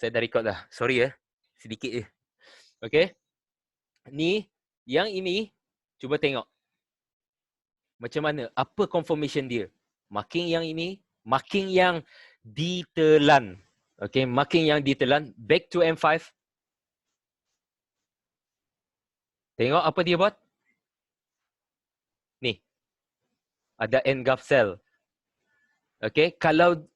Saya dah record dah. Sorry ya. Sedikit je. Okay. Ni, yang ini, cuba tengok. Macam mana? Apa confirmation dia? Marking yang ini, marking yang ditelan. Okay, marking yang ditelan. Back to M5. Tengok apa dia buat. Ni. Ada engulf cell. Okay, kalau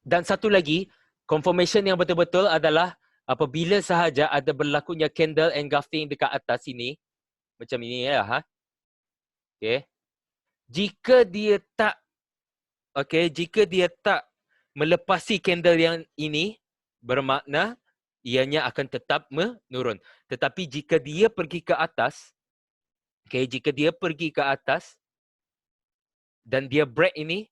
dan satu lagi, confirmation yang betul-betul adalah apabila sahaja ada berlakunya candle engulfing dekat atas sini, macam ini ya, ha? Okay. Jika dia tak, okay, jika dia tak melepasi candle yang ini, bermakna ianya akan tetap menurun. Tetapi jika dia pergi ke atas, okay, jika dia pergi ke atas dan dia break ini,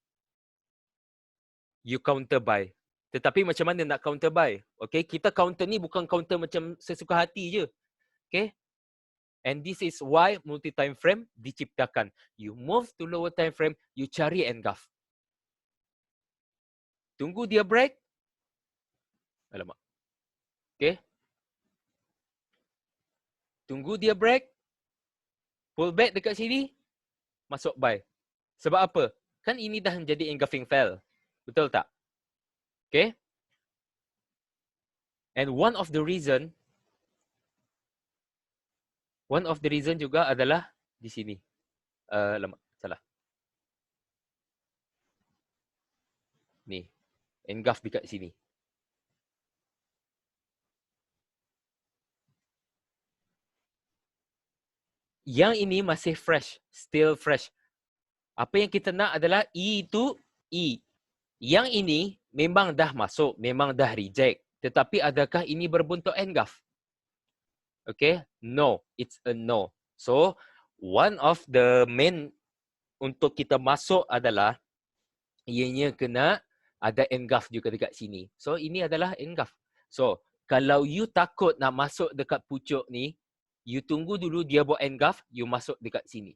you counter buy. Tetapi macam mana nak counter buy? Okay, kita counter ni bukan counter macam sesuka hati je. Okay. And this is why multi-time frame diciptakan. You move to lower time frame, you cari engulf. Tunggu dia break. Alamak. Okay. Tunggu dia break. Pull back dekat sini. Masuk buy. Sebab apa? Kan ini dah menjadi engulfing fail. Betul tak? Okay. And one of the reason juga adalah di sini. Lama, salah. Ni. Engulf dekat sini. Yang ini masih fresh. Still fresh. Apa yang kita nak adalah E itu E. Yang ini memang dah masuk. Memang dah reject. Tetapi adakah ini berbentuk engulf? Okay. No. It's a no. So, one of the main untuk kita masuk adalah ianya kena ada engulf juga dekat sini. So, ini adalah engulf. So, kalau you takut nak masuk dekat pucuk ni, you tunggu dulu dia buat engulf, you masuk dekat sini.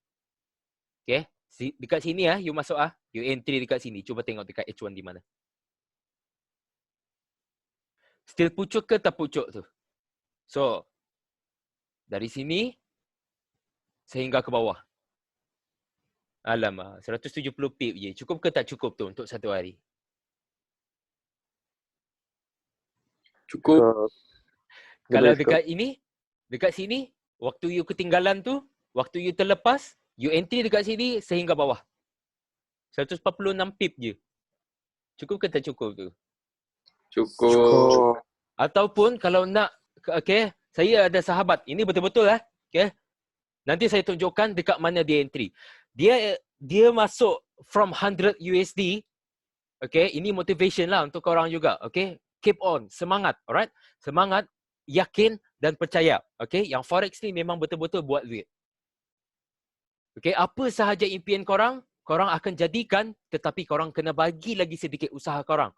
Okay. Dekat sini ah, you masuk ah. You entry dekat sini. Cuba tengok dekat H1 di mana. Still pucuk ke tak pucuk tu? So, dari sini sehingga ke bawah. Alamak, 170 pip je. Cukup ke tak cukup tu untuk satu hari? Cukup. Kalau dekat ini, dekat sini, waktu you ketinggalan tu, waktu you terlepas, you entry dekat sini sehingga bawah. 146 pip je. Cukup ke tak cukup tu? Cukup. Ataupun kalau nak, okay, saya ada sahabat. Ini betul-betul lah. Okay. Nanti saya tunjukkan dekat mana dia entry. Dia masuk from 100 USD. Okay, ini motivation lah untuk korang juga. Okay, keep on, semangat, alright? Semangat, yakin dan percaya. Okay, yang forex ni memang betul-betul buat duit. Okay, apa sahaja impian korang, korang akan jadikan, tetapi korang kena bagi lagi sedikit usaha korang.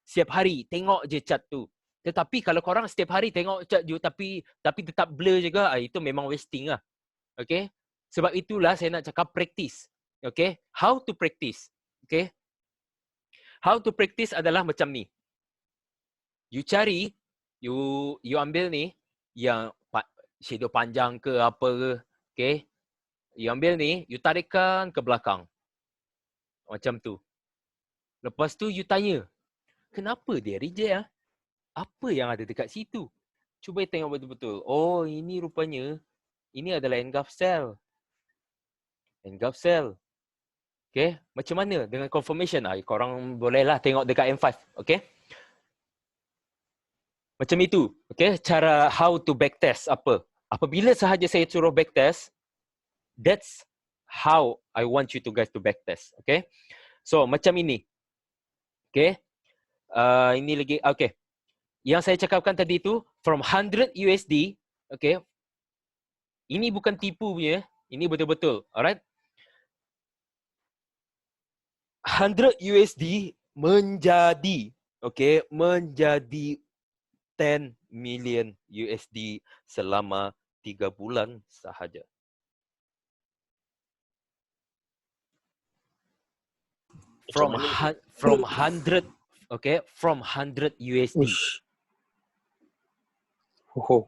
Setiap hari tengok je chart tu. Tetapi kalau korang setiap hari tengok chart je tapi tetap blur juga, itu memang wasting lah. Okay, sebab itulah saya nak cakap practice. Okay, how to practice? Okay, how to practice adalah macam ni. You cari, you ambil ni yang shadow panjang ke apa ke, okay? You ambil ni, you tarikkan ke belakang. Macam tu. Lepas tu you tanya, kenapa dia reject ah? Apa yang ada dekat situ? Cuba tengok betul-betul. Oh, ini rupanya ini adalah engulf cell. Engulf cell. Okay, macam mana dengan confirmation? Korang bolehlah tengok dekat M5. Okay. Macam itu. Okay, cara how to backtest apa. Apabila sahaja saya suruh backtest, that's how I want you to guys to backtest. Okay. So, macam ini. Okay. Ini lagi. Okay. Yang saya cakapkan tadi tu, from 100 USD. Okay. Ini bukan tipu punya. Ini betul-betul. Alright. 100 USD menjadi, okay, menjadi 10 million USD selama 3 bulan sahaja. From 100, okay, from 100 USD. Oh.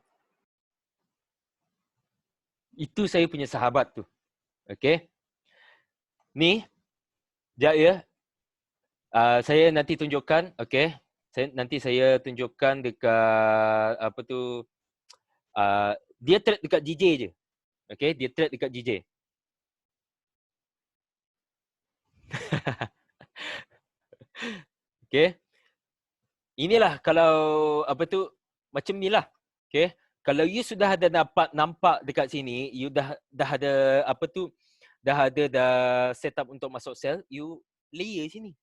Itu saya punya sahabat tu. Okay. Ni, sekejap ya. Saya nanti tunjukkan, okay. Nanti saya tunjukkan dekat apa tu, dia trade dekat GJ je. Okay, dia trade dekat GJ. Okay. Inilah kalau apa tu, macam ni lah. Okay. Kalau you sudah ada nampak dekat sini, you dah ada apa tu, dah set up untuk masuk sell, you layer sini.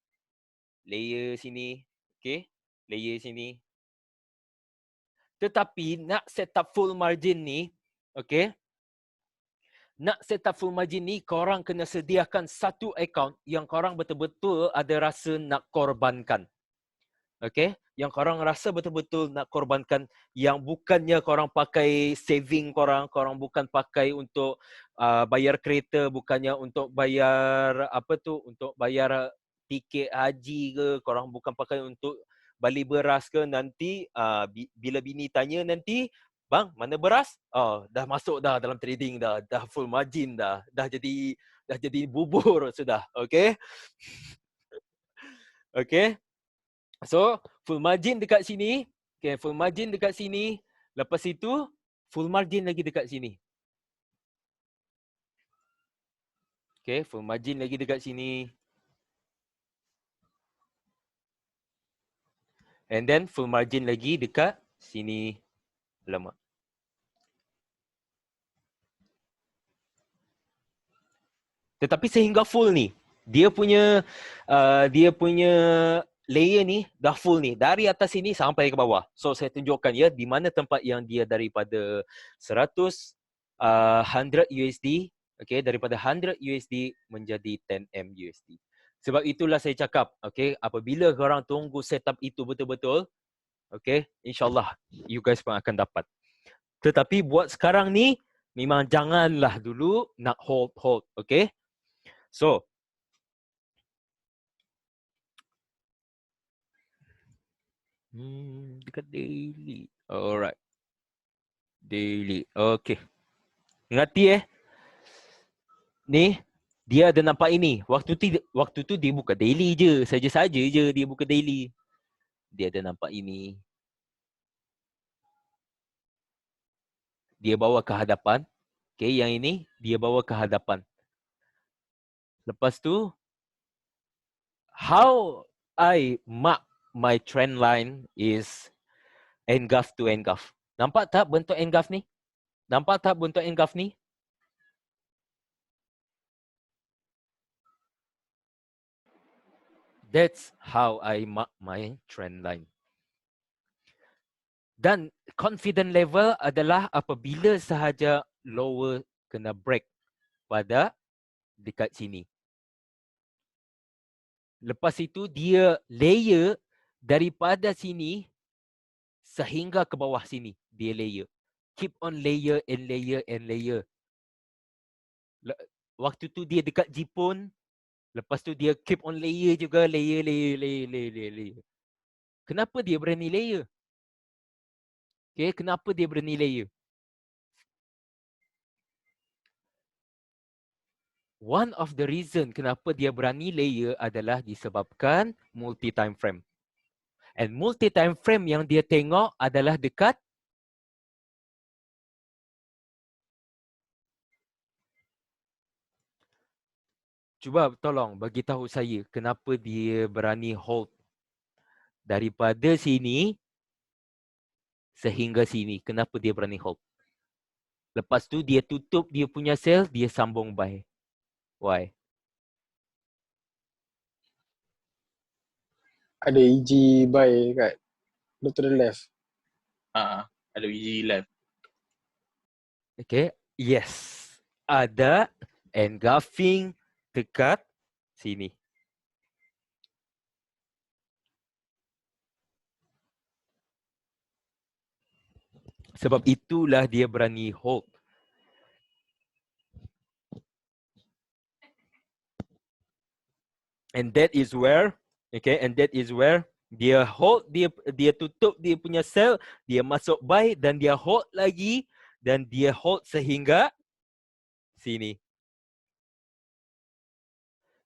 Layer sini. Okay. Layer sini. Tetapi nak set up full margin ni, okay. Nak set up full margin ni, korang kena sediakan satu account yang korang betul-betul ada rasa nak korbankan. Okay. Yang korang rasa betul-betul nak korbankan, yang bukannya korang pakai saving korang bukan pakai untuk bayar kereta, bukannya untuk bayar apa tu, untuk bayar tiket haji ke, korang bukan pakai untuk beli beras ke. Nanti bila bini tanya nanti, bang, mana beras? Oh, dah masuk dah dalam trading dah full margin dah jadi bubur sudah. Okay. Okay. So, full margin dekat sini. Okay, full margin dekat sini. Lepas itu, full margin lagi dekat sini. Okay, full margin lagi dekat sini. And then, full margin lagi dekat sini. Alamak. Tetapi sehingga full ni, dia punya layer ni dah full ni, dari atas sini sampai ke bawah. So saya tunjukkan ya di mana tempat yang dia daripada 100 100 USD, okay, daripada 100 USD menjadi 10M USD. Sebab itulah saya cakap, okay, apabila korang tunggu setup itu betul-betul, okay, insyaAllah you guys pun akan dapat. Tetapi buat sekarang ni, memang janganlah dulu nak hold, okay. So, dekat daily. Alright. Daily. Okay. Ngerti Ni, dia ada nampak ini. Waktu tu dia buka daily je. Saja-saja je dia buka daily. Dia ada nampak ini. Dia bawa ke hadapan. Okay, yang ini dia bawa ke hadapan. Lepas tu, how I mark my trend line is engulf to engulf. Nampak tak bentuk engulf ni? Nampak tak bentuk engulf ni? That's how I mark my trend line. Dan confident level adalah apabila sahaja lower kena break pada dekat sini. Lepas itu dia layer daripada sini sehingga ke bawah sini. Dia layer. Keep on layer and layer and layer. Waktu tu dia dekat Jepun. Lepas tu dia keep on layer juga. Layer. Kenapa dia berani layer? Okay, kenapa dia berani layer? One of the reason kenapa dia berani layer adalah disebabkan multi time frame. And multi time frame yang dia tengok adalah dekat cuba tolong bagi tahu saya kenapa dia berani hold daripada sini sehingga sini. Kenapa dia berani hold? Lepas tu dia tutup dia punya sell, dia sambung buy. Why? Ada EG buy kat to the left. Ada easy left. Okay. Yes. Ada engulfing dekat sini. Sebab itulah dia berani hold. And that is where, okay, and that is where Dia hold, dia tutup dia punya sell, dia masuk buy dan dia hold lagi dan dia hold sehingga sini.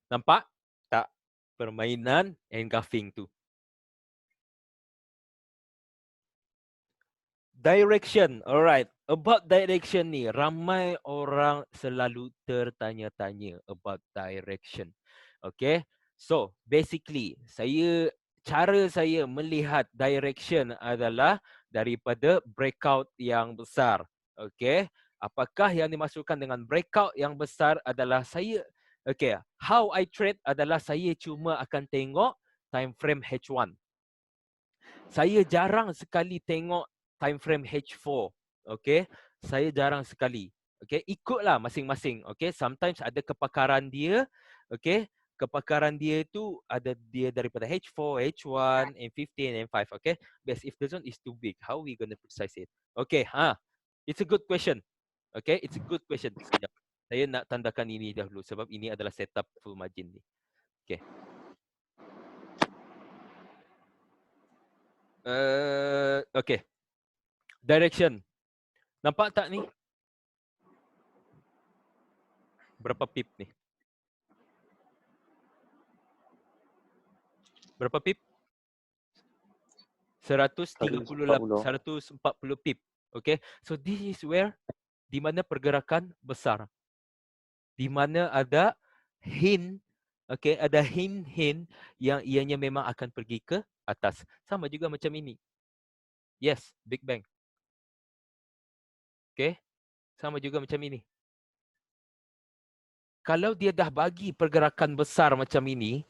Nampak tak permainan engulfing tu? Direction. Alright. About direction ni, ramai orang selalu tertanya-tanya about direction. Okay. So, basically, cara saya melihat direction adalah daripada breakout yang besar. Okay. Apakah yang dimaksudkan dengan breakout yang besar adalah okay, how I trade adalah saya cuma akan tengok time frame H1. Saya jarang sekali tengok time frame H4. Okay. Saya jarang sekali. Okay. Ikutlah masing-masing. Okay. Sometimes ada kepakaran dia. Okay. Kepakaran dia itu ada dia daripada H4, H1, M15, M5. Okay. Best if the zone is too big, how we gonna precise it? Okay. It's a good question. Okay. It's a good question. Sekejap. Saya nak tandakan ini dahulu sebab ini adalah setup full margin ni. Okay. Okay. Direction. Nampak tak ni? Berapa pip ni? Berapa pip? 140 pip. Okay. So this is where di mana pergerakan besar. Di mana ada hint, okay, ada hint yang ianya memang akan pergi ke atas. Sama juga macam ini. Yes, Big Bang. Okay. Sama juga macam ini. Kalau dia dah bagi pergerakan besar macam ini,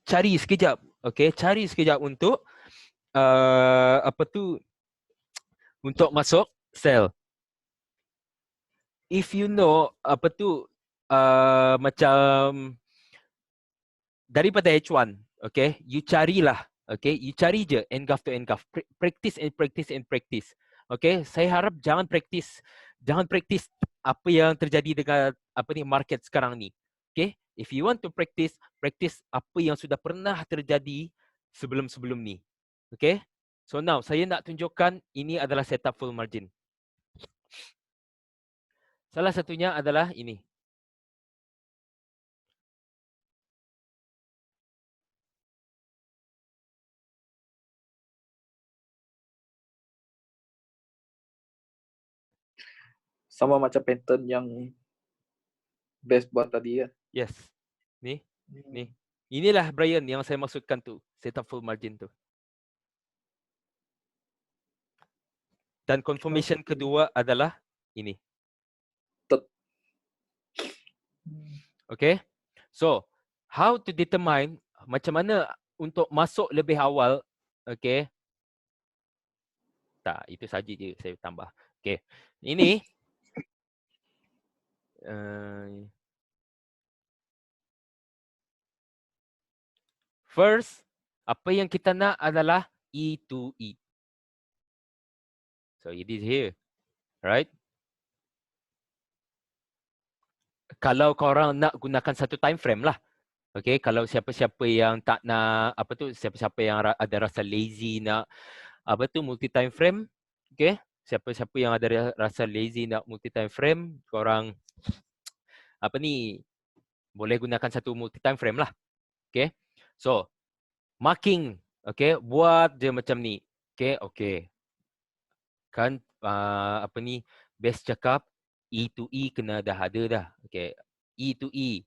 cari sekejap. Okay, cari sekejap untuk untuk masuk sell. If you know macam daripada H1, okay, you carilah, okay, you cari je engulf to engulf, practice and practice and practice. Okay, saya harap jangan practice apa yang terjadi dengan market sekarang ni. Okay, if you want to practice apa yang sudah pernah terjadi sebelum-sebelum ni. Okay, so now saya nak tunjukkan ini adalah setup full margin. Salah satunya adalah ini. Sama macam pattern yang best buat tadi ya. Yes. Ni. Inilah Brian yang saya maksudkan tu. Setup full margin tu. Dan confirmation kedua adalah ini. Okay. So, how to determine macam mana untuk masuk lebih awal. Okay. Tak, itu saja je saya tambah. Okay. Ini. First, apa yang kita nak adalah E to E. So, it is here. Right? Kalau korang nak gunakan satu time frame lah. Okay, kalau siapa-siapa yang tak nak, siapa-siapa yang ada rasa lazy nak, multi time frame. Okay, siapa-siapa yang ada rasa lazy nak multi time frame, korang, boleh gunakan satu multi time frame lah. Okay, so, marking, okay, buat je macam ni. Okay. Kan, best cakap, E to E kena dah ada dah. Okay, E to E.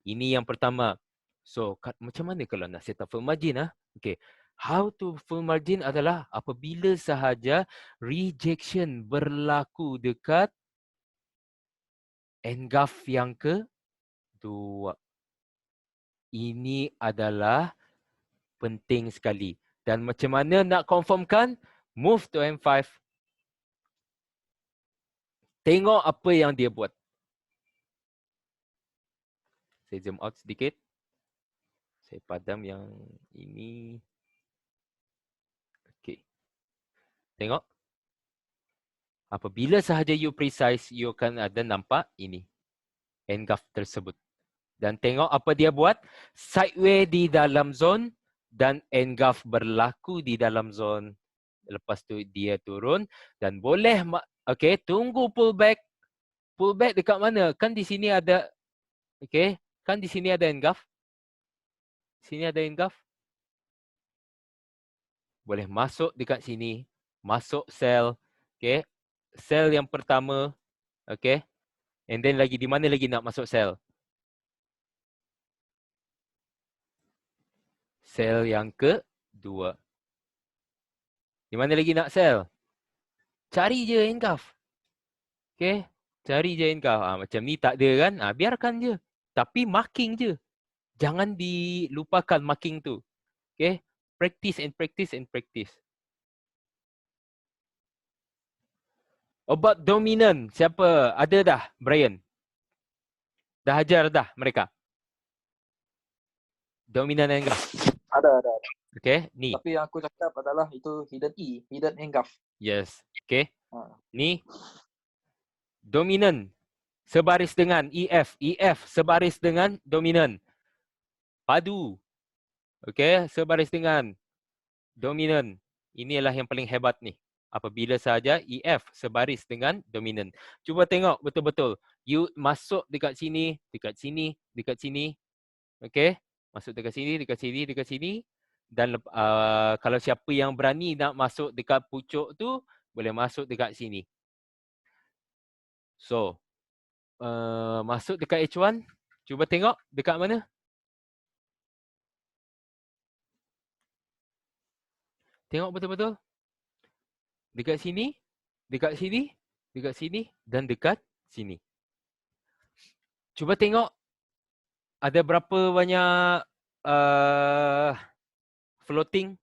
Ini yang pertama. So, macam mana kalau nak set up full margin? Okay. How to full margin adalah apabila sahaja rejection berlaku dekat engulf yang kedua. Ini adalah penting sekali. Dan macam mana nak confirmkan? Move to M5. Tengok apa yang dia buat. Saya zoom out sedikit. Saya padam yang ini. Okay. Tengok. Apabila sahaja you precise, you akan ada nampak ini. Engulf tersebut. Dan tengok apa dia buat. Sideway di dalam zone dan engulf berlaku di dalam zone. Lepas tu dia turun dan boleh okey, tunggu pullback. Pullback dekat mana? Kan di sini ada okey, kan di sini ada engulf. Sini ada engulf. Boleh masuk dekat sini, masuk sell, okey. Sell yang pertama, okey. And then lagi di mana lagi nak masuk sell? Sell yang kedua. Di mana lagi nak sell? Cari je engulf. Okey, cari je engulf. Macam ni tak ada kan? Biarkan je. Tapi marking je. Jangan dilupakan marking tu. Okey, practice and practice and practice. Obat dominan, siapa? Ada dah, Brian? Dah ajar dah mereka? Dominan engulf. Ada. Okey, ni. Tapi yang aku cakap adalah itu hidden E, hidden engulf. Yes. Okey. Ha. Ni dominan sebaris dengan EF. EF sebaris dengan dominan. Padu. Okey, sebaris dengan dominan. Inilah yang paling hebat ni. Apabila sahaja EF sebaris dengan dominan. Cuba tengok betul-betul. You masuk dekat sini, dekat sini, dekat sini. Okey. Masuk dekat sini, dekat sini, dekat sini. Dan kalau siapa yang berani nak masuk dekat pucuk tu, boleh masuk dekat sini. So, masuk dekat H1. Cuba tengok dekat mana. Tengok betul-betul. Dekat sini, dekat sini, dekat sini dan dekat sini. Cuba tengok ada berapa banyak floating.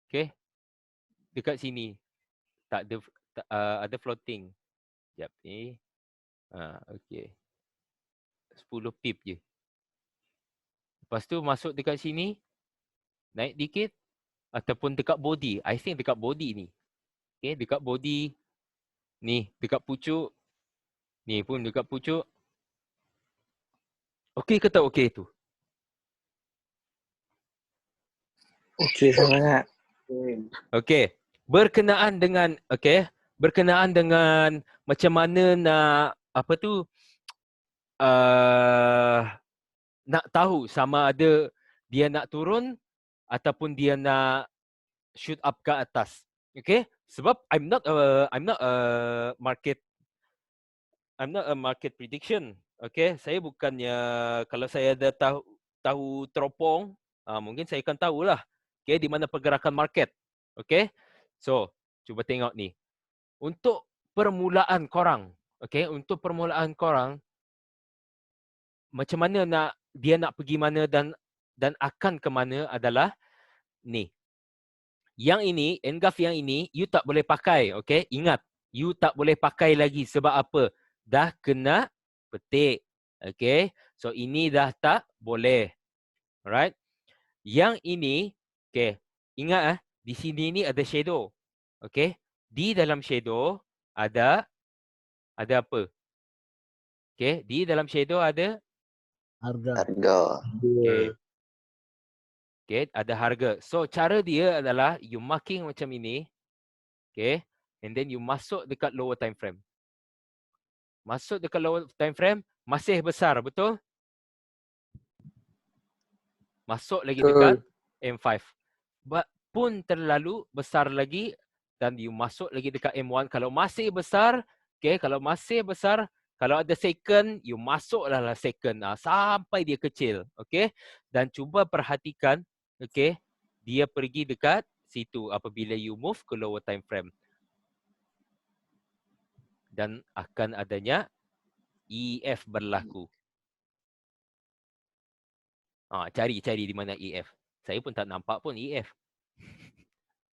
Okay. Dekat sini. Tak ada, ada floating. Sekejap ni. Okay. 10 pip je. Lepas tu masuk dekat sini. Naik dikit. Ataupun dekat body. I think dekat body ni. Okay, dekat body. Ni, dekat pucuk. Ni pun dekat pucuk. Okey ke tak okey tu? Okey sangat. Okey. Berkenaan dengan macam mana nak apa tu nak tahu sama ada dia nak turun ataupun dia nak shoot up ke atas. Okey? Sebab I'm not a market prediction. Okey, saya bukannya kalau saya ada tahu teropong, mungkin saya akan tahulah. Okey, di mana pergerakan market. Okey? So, cuba tengok ni. Untuk permulaan korang, okey, untuk permulaan korang macam mana dia nak pergi mana dan akan ke mana adalah ni. Yang ini, engulf yang ini, you tak boleh pakai. Okay? Ingat, you tak boleh pakai lagi. Sebab apa? Dah kena petik. Okay? So, ini dah tak boleh. Alright? Yang ini, okay. Ingat, di sini ni ada shadow. Okay? Di dalam shadow, ada apa? Okay? Di dalam shadow ada Harga. okay. Okay, ada harga. So, cara dia adalah you marking macam ini. Okay. And then you masuk dekat lower time frame. Masuk dekat lower time frame, masih besar, betul? Masuk lagi dekat M5. Pun terlalu besar lagi dan you masuk lagi dekat M1. Kalau masih besar, okay, kalau masih besar, kalau ada second, you masuklah second sampai dia kecil. Okay. Dan cuba perhatikan, okay, dia pergi dekat situ apabila you move ke lower time frame. Dan akan adanya EF berlaku. Cari di mana EF. Saya pun tak nampak pun EF.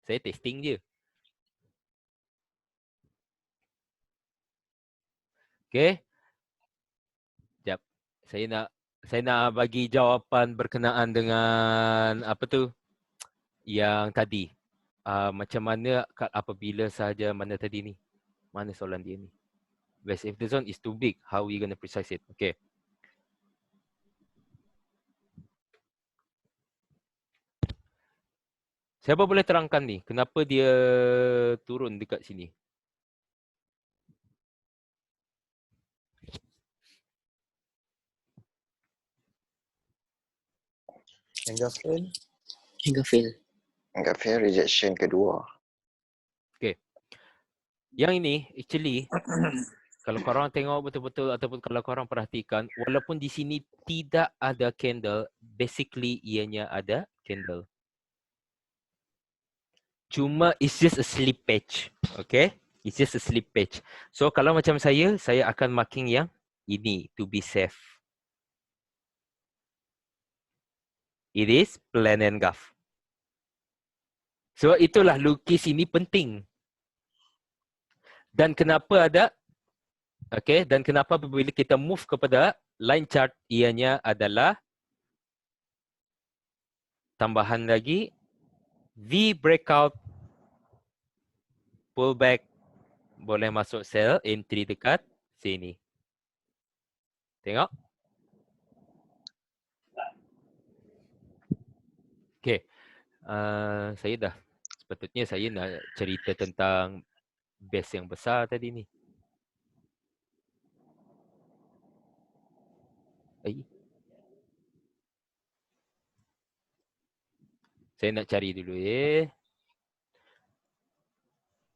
Saya testing je. Okay. Sekejap. Saya nak bagi jawapan berkenaan dengan apa tu yang tadi. Macam mana apabila sahaja mana tadi ni? Mana soalan dia ni? Best if the zone is too big, how we gonna precise it? Okay. Siapa boleh terangkan ni? Kenapa dia turun dekat sini? Enggak fail. Hingga fail. Enggak fair, rejection kedua. Yang ini actually kalau korang tengok betul-betul ataupun kalau korang perhatikan, walaupun di sini tidak ada candle, basically ianya ada candle. Cuma it's just a slippage. Okay? It's just a slippage. So kalau macam saya akan marking yang ini to be safe. It is plan and graph. Sebab itulah lukis ini penting. Dan kenapa ada? Okay, dan kenapa bila kita move kepada line chart, ianya adalah tambahan lagi V breakout, pullback, boleh masuk sell, entry dekat sini. Tengok. Okay, saya dah, sepatutnya saya nak cerita tentang base yang besar tadi ni. Saya nak cari dulu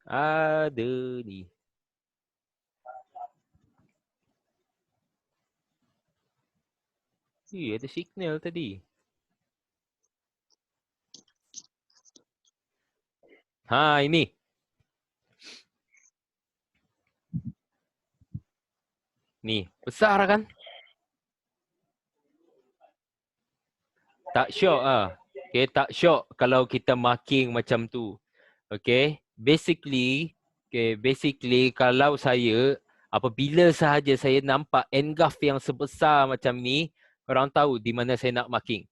Ada ni. Ada signal tadi. Ini. Ni, besar kan? Tak syok Okay, tak syok kalau kita marking macam tu. Okay, basically kalau saya, apabila sahaja saya nampak engulf yang sebesar macam ni, korang tahu di mana saya nak marking.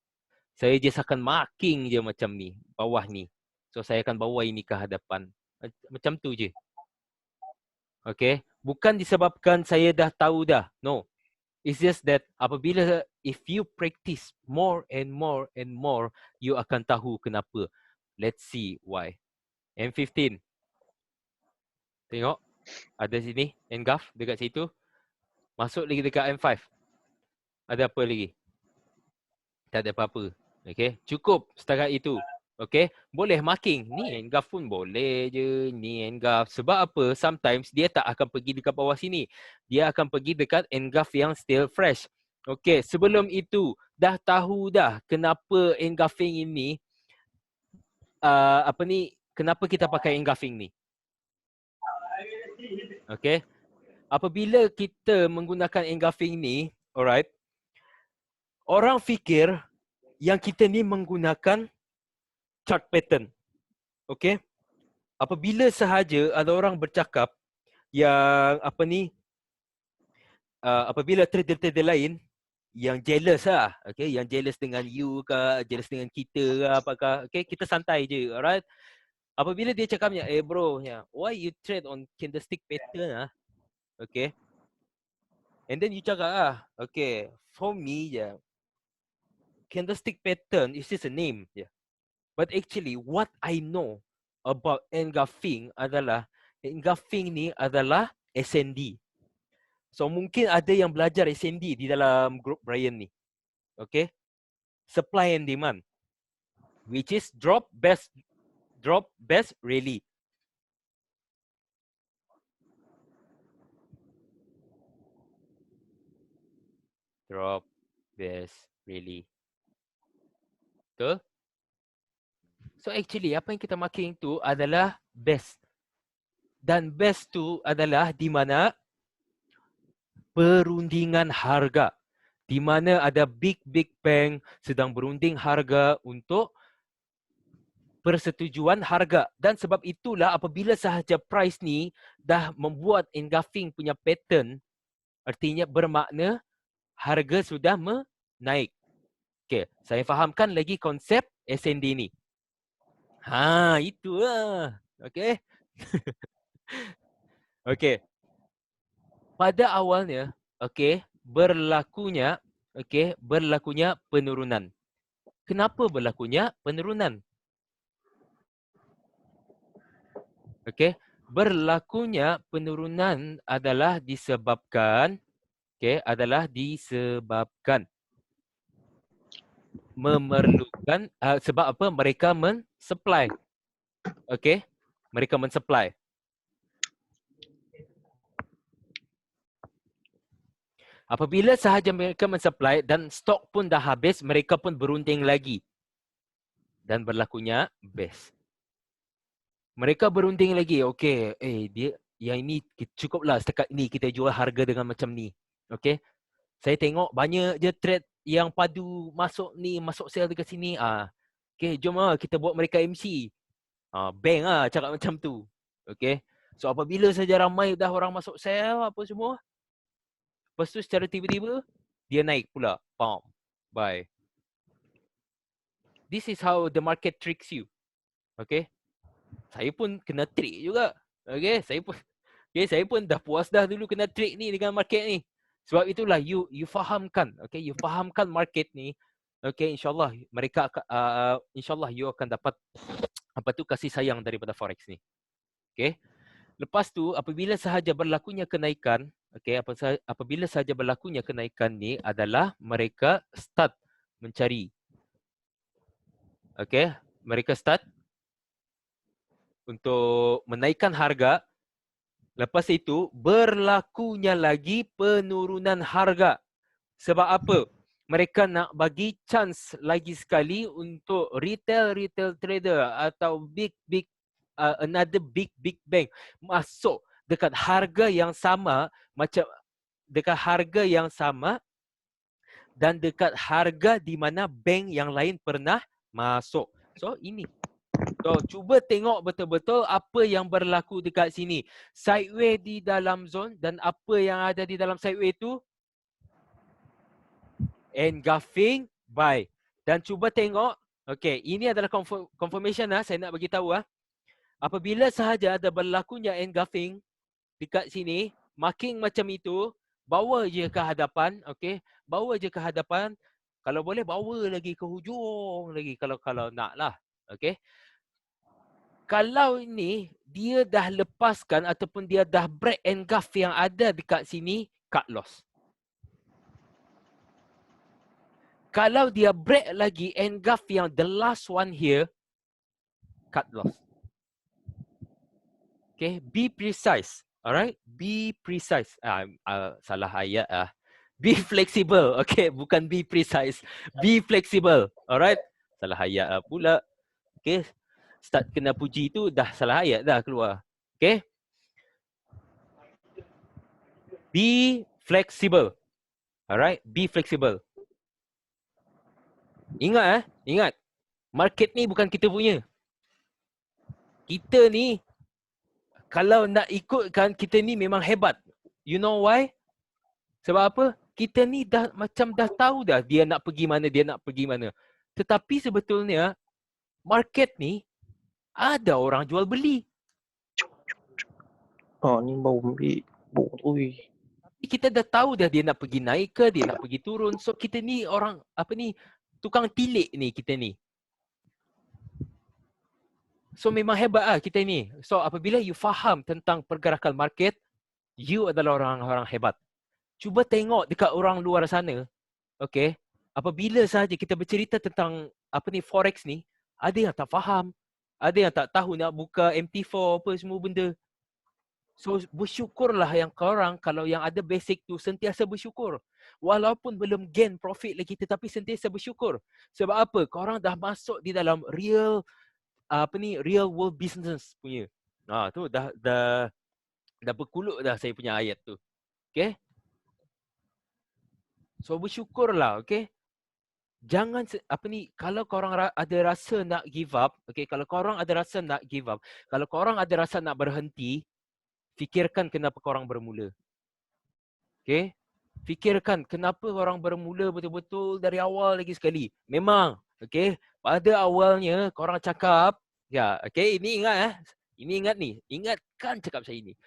Saya just akan marking je macam ni, bawah ni. So saya akan bawa ini ke hadapan. Macam tu je. Okay, bukan disebabkan saya dah tahu dah. No. It's just that apabila if you practice more and more and more, you akan tahu kenapa. Let's see why. M15. Tengok. Ada sini. Engulf dekat situ. Masuk lagi dekat M5. Ada apa lagi? Tak ada apa-apa. Okay. Cukup setakat itu. Okay. Boleh marking. Ni engulf pun boleh je. Ni engulf. Sebab apa? Sometimes dia tak akan pergi dekat bawah sini. Dia akan pergi dekat engulf yang still fresh. Okay. Sebelum itu, dah tahu dah kenapa engulfing ini, kenapa kita pakai engulfing ni. Okay. Apabila kita menggunakan engulfing ni, alright, orang fikir yang kita ni menggunakan chart pattern. Okay. Apabila sahaja ada orang bercakap yang apabila trader-trader lain yang jealous okay, yang jealous dengan you ke, jealous dengan kita ke, apakah, okay, kita santai je, alright. Apabila dia cakapnya, bro, why you trade on candlestick pattern okay. And then you cakap okay, for me candlestick pattern is just a name. But actually, what I know about engulfing adalah, engulfing ni adalah SND. So mungkin ada yang belajar SND di dalam grup Brian ni. Okay. Supply and demand. Which is drop, best, rally. Drop, best, rally. Betul? So actually apa yang kita marking tu adalah best. Dan best tu adalah di mana perundingan harga. Di mana ada big bank sedang berunding harga untuk persetujuan harga. Dan sebab itulah apabila sahaja price ni dah membuat engulfing punya pattern, artinya bermakna harga sudah menaik. Okay, saya fahamkan lagi konsep SND ni. Itu lah. Okay. Okay. Pada awalnya, okay, berlakunya penurunan. Kenapa berlakunya penurunan? Okey, berlakunya penurunan adalah disebabkan memerlukan sebab apa? Mereka men-supply. Okey? Mereka men-supply. Apabila sahaja mereka men-supply dan stok pun dah habis, mereka pun berunding lagi. Dan berlakunya best. Mereka berunding lagi. Okey, dia yang ini cukuplah setakat ni kita jual harga dengan macam ni. Okey? Saya tengok banyak je trade yang padu masuk ni, masuk sell dekat sini. Okey, jom kita buat mereka MC. Bank cakap macam tu. Okey. So apabila saja ramai dah orang masuk sell apa semua, lepas tu secara tiba-tiba dia naik pula. Pam. Buy. This is how the market tricks you. Okay. Saya pun kena trick juga. Okay. Saya pun dah puas dah dulu kena trick ni dengan market ni. Sebab itulah you fahamkan. Okay. You fahamkan market ni. Okay. InsyaAllah mereka InsyaAllah you akan dapat kasih sayang daripada forex ni. Okay. Lepas tu apabila sahaja berlakunya kenaikan, apabila sahaja berlakunya kenaikan ni adalah mereka start mencari. Okey, mereka start untuk menaikkan harga. Lepas itu berlakunya lagi penurunan harga. Sebab apa? Mereka nak bagi chance lagi sekali untuk retail trader atau another big bank masuk dekat harga yang sama dan dekat harga di mana bank yang lain pernah masuk. So ini. So cuba tengok betul-betul apa yang berlaku dekat sini. Sideway di dalam zone dan apa yang ada di dalam sideway tu engulfing buy. Dan cuba tengok, okey, ini adalah confirmation saya nak bagi tahu apabila sahaja ada berlakunya engulfing dekat sini, marking macam itu, bawa je ke hadapan, okey? Bawa je ke hadapan. Kalau boleh bawa lagi ke hujung lagi kalau nak lah, okey? Kalau ini dia dah lepaskan ataupun dia dah break engulf yang ada dekat sini, cut loss. Kalau dia break lagi engulf yang the last one here, cut loss. Okay, be precise. Alright, be precise. Salah ayat Be flexible. Okay, bukan be precise. Be flexible. Alright, salah ayat pula. Okay, start kena puji tu dah salah ayat dah keluar. Okay, be flexible. Alright, be flexible. Ingat ingat. Market ni bukan kita punya. Kita ni kalau nak ikutkan, kita ni memang hebat. You know why? Sebab apa? Kita ni dah tahu dah dia nak pergi mana. Tetapi sebetulnya market ni ada orang jual beli. Ni baru ambil ui. Kita dah tahu dah dia nak pergi naik ke, dia nak pergi turun. So kita ni orang tukang tilik ni kita ni. So memang hebat kita ni. So apabila you faham tentang pergerakan market, you adalah orang-orang hebat. Cuba tengok dekat orang luar sana. Okay. Apabila sahaja kita bercerita tentang forex ni, ada yang tak faham. Ada yang tak tahu nak buka MT4 apa semua benda. So bersyukurlah yang korang kalau yang ada basic tu sentiasa bersyukur. Walaupun belum gain profit lagi tetapi sentiasa bersyukur. Sebab apa? Korang dah masuk di dalam real world business punya. Tu dah berkuluk dah saya punya ayat tu. Okay? So bersyukurlah, okay? Jangan kalau korang ada rasa nak give up, okay, kalau korang ada rasa nak give up, kalau korang ada rasa nak berhenti, fikirkan kenapa korang bermula. Okay? Fikirkan kenapa korang bermula betul-betul dari awal lagi sekali. Memang, okay, pada awalnya korang cakap, okay, ini ingat ini ingat ni. Ingatkan cakap saya ni.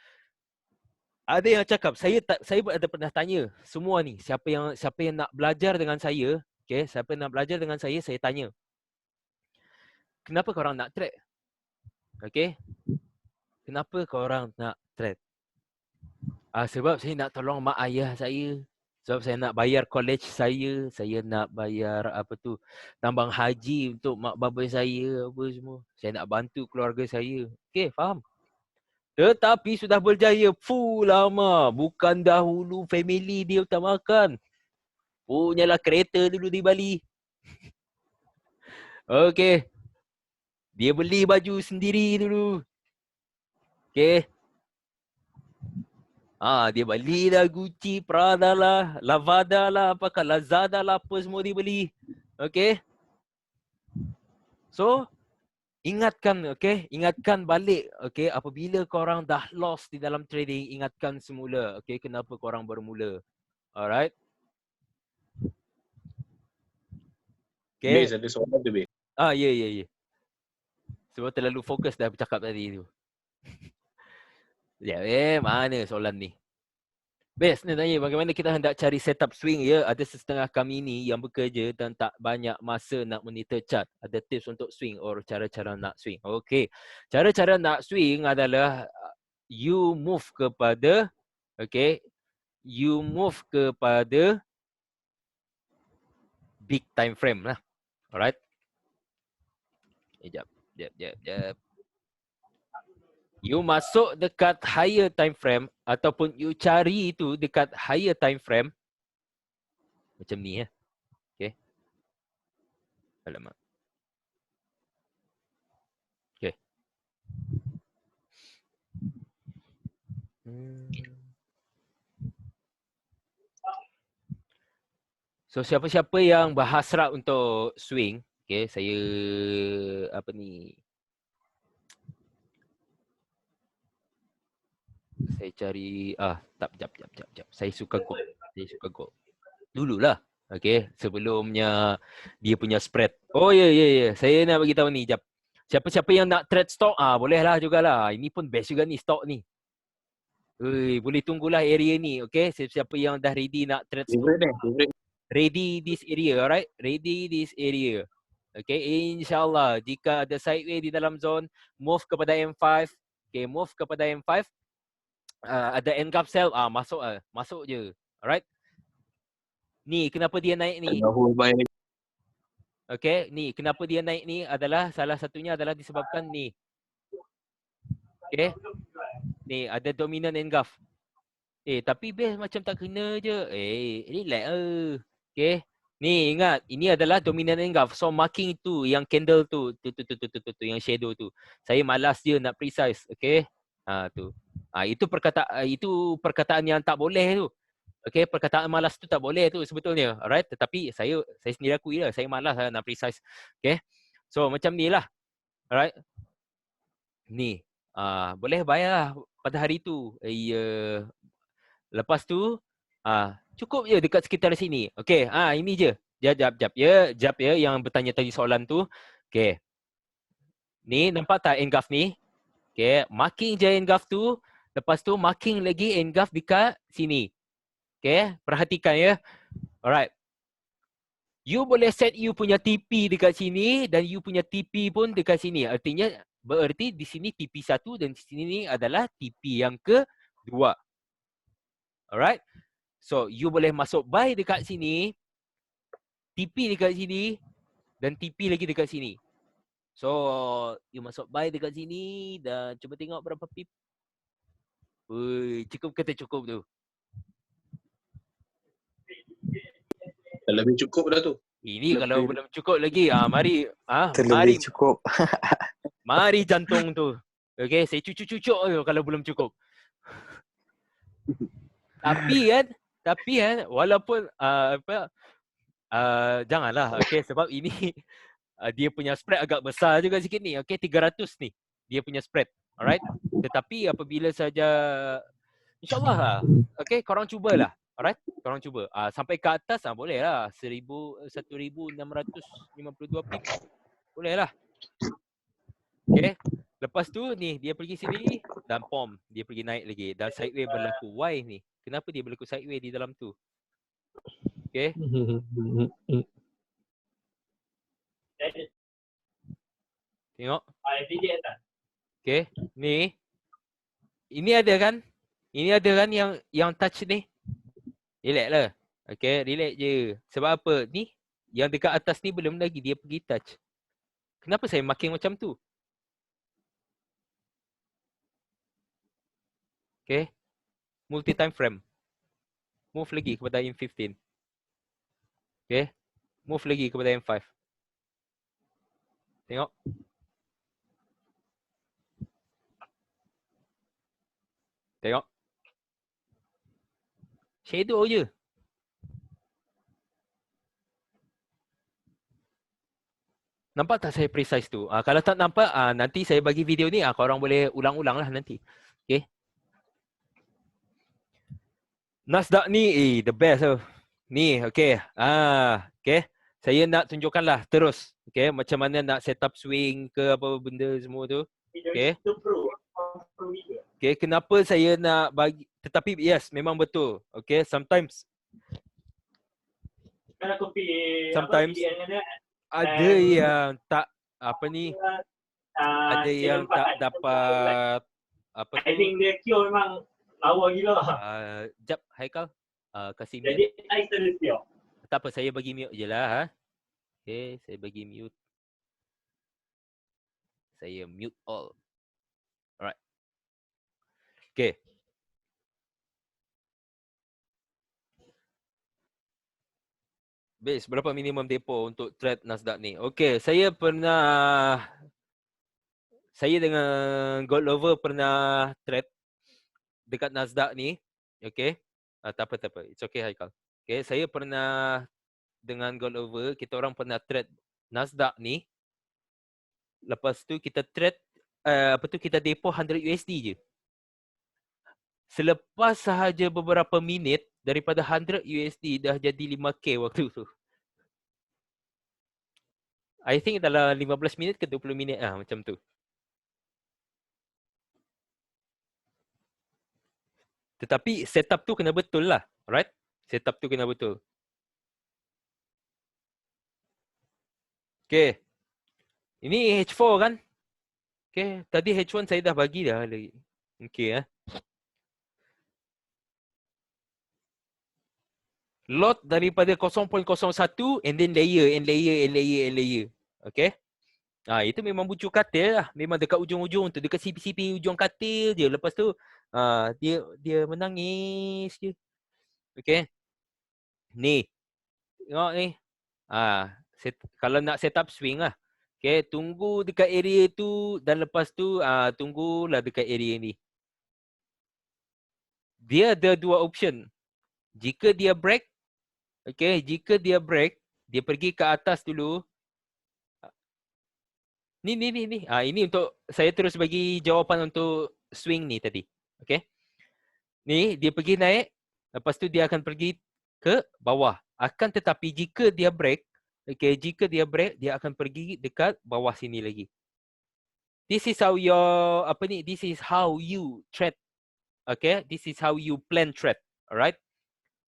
Ada yang cakap, saya ada pernah tanya semua ni, siapa yang nak belajar dengan saya, okay, siapa yang nak belajar dengan saya tanya. Kenapa korang nak track? Okay? kenapa korang nak trade? Sebab saya nak tolong mak ayah saya. Sebab saya nak bayar college saya nak bayar tambang haji untuk mak bapa saya apa semua. Saya nak bantu keluarga saya. Okey, faham? Tetapi sudah berjaya full lama. Bukan dahulu family dia utamakan. Punyalah kereta dulu di Bali. Okey. Dia beli baju sendiri dulu. Okey. Dia belilah Gucci, Prada lah, Lavada lah, apakah Lazada lah, apa semua dia beli. Okey. So, ingatkan, okey, ingatkan balik, okey, apabila korang dah lost di dalam trading, ingatkan semula, okey, kenapa korang bermula. Alright. Okay. Base ada soalan tu, Base. Ya. Sebab terlalu fokus dah bercakap tadi tu. Ya, mana soalan ni? Best ni tanya bagaimana kita hendak cari setup swing ya. Ada setengah kami ni yang bekerja dan tak banyak masa nak monitor chart. Ada tips untuk swing or cara-cara nak swing. Okey. Cara-cara nak swing adalah you move kepada big time frame lah. Alright. Jap. You masuk dekat higher time frame ataupun you cari itu dekat higher time frame. Macam ni ya. Okey. Alamak. Okey. So siapa-siapa yang berhasrat untuk swing, okey, saya saya cari jap. Saya suka gold. Dululah. Okey, sebelumnya dia punya spread. Oh ya. Saya nak bagi tahu ni jap. Siapa-siapa yang nak trade stock bolehlah jugalah. Ini pun best juga ni stock ni. Boleh tunggulah area ni, okey. Siapa yang dah ready nak trade stock. Favorite. Ready this area, alright? Ready this area. Okay, insyaAllah jika ada sideway di dalam zone, move kepada M5. Okay, move kepada M5. Ada engulf sell, masuk je. Alright? Ni, kenapa dia naik ni? Okay, ni, kenapa dia naik ni adalah, salah satunya adalah disebabkan ni. Okay? Ni, ada dominant engulf. Tapi base macam tak kena je. Relax Okay? Ni ingat, ini adalah dominant engulf. So marking tu, yang candle tu, yang shadow tu. Saya malas je nak precise, okay? Tu. Itu perkataan yang tak boleh tu. Okay, perkataan malas tu tak boleh tu sebetulnya. Alright, tetapi saya sendiri akui lah, saya malas nak precise. Okay? So macam ni lah. Alright. Ni, boleh bayar pada hari tu. Lepas tu, cukup je dekat sekitar sini. Okey, ini je. Jap ya yang bertanya tadi soalan tu. Okey. Ni nampak tak engulf ni? Okey, marking je engulf tu. Lepas tu marking lagi engulf dekat sini. Okey, perhatikan ya. Alright. You boleh set you punya TP dekat sini dan you punya TP pun dekat sini. Berarti di sini TP1 dan di sini adalah TP yang kedua. Alright. So, you boleh masuk buy dekat sini, TP dekat sini, dan TP lagi dekat sini. So, you masuk buy dekat sini dan cuba tengok berapa pip. Cukup ke tak cukup tu? Lebih cukup dah tu. Ini kalau belum cukup lagi, mari. Terlebih cukup. Mari jantung tu. Okay, saya cucuk kalau belum cukup. Tapi kan, walaupun janganlah, okay, sebab ini dia punya spread agak besar juga sikit ni. Okay, 300 ni dia punya spread. Alright. Tetapi apabila saja, insyaAllah lah. Okay, korang cubalah. Alright, korang cuba. Sampai ke atas boleh lah. 1652 pip. Boleh lah. Okay. Lepas tu ni dia pergi sini dan pom dia pergi naik lagi dan sideway berlaku. Why ni? Kenapa dia berlaku sideway di dalam tu? Okay. Tengok. Okay. Ni Ini ada kan? Ini ada kan yang touch ni? Relax lah. Okay, relax je. Sebab apa? Ni, yang dekat atas ni belum lagi dia pergi touch. Kenapa saya marking macam tu? Okay. Multi-time frame. Move lagi kepada M15. Okay. Move lagi kepada M5. Tengok. Tengok. Shadow je. Nampak tak saya precise tu? Kalau tak nampak, nanti saya bagi video ni, korang boleh ulang-ulang lah nanti. Okay. Nasdaq ni, the best tu. Ni, okay. Okay. Saya nak tunjukkan lah terus. Okay. Macam mana nak set up swing ke apa benda semua tu. Okay. Okay. Kenapa saya nak bagi. Tetapi yes, memang betul. Okay. Sometimes ada yang tak apa ni, ada yang tak dapat apa tu. I think dia cure memang lawa gila. Jap Haikal, kasih mute. Jadi I terus dia. Tak apa, saya bagi mute je lah. Okay, saya bagi mute. Saya mute all. Alright. Okay. Base, berapa minimum depo untuk trade Nasdaq ni? Okay, saya dengan Gold Lover pernah trade dekat Nasdaq ni. Okay. Tak apa. It's okay Haikal. Okay, saya pernah dengan Gold Lover, kita orang pernah trade Nasdaq ni. Lepas tu kita trade, kita depo 100 USD je. Selepas sahaja beberapa minit, daripada 100 USD dah jadi 5K waktu tu. I think dalam 15 minit ke 20 minit macam tu. Tetapi setup tu kena betul lah. Alright? Setup tu kena betul. Okay. Ini H4 kan? Okay. Tadi H1 saya dah bagi dah lagi. Okay. Lot daripada 0.01 and then layer. Okay. Itu memang bujur katil lah. Memang dekat ujung-ujung tu. Dekat CP ujung katil je. Lepas tu dia menangis je. Okay. Ni. Tengok ni. Kalau nak set up swing lah. Okay. Tunggu dekat area tu. Dan lepas tu tunggulah dekat area ni. Dia ada dua option. Jika dia break. Okay. Jika dia break. Dia pergi ke atas dulu. Ni. Ini untuk saya terus bagi jawapan untuk swing ni tadi. Okay. Ni dia pergi naik. Lepas tu dia akan pergi ke bawah. Akan tetapi jika dia break. Okay. Jika dia break. Dia akan pergi dekat bawah sini lagi. This is how this is how you trade. Okay. This is how you plan trade. Alright.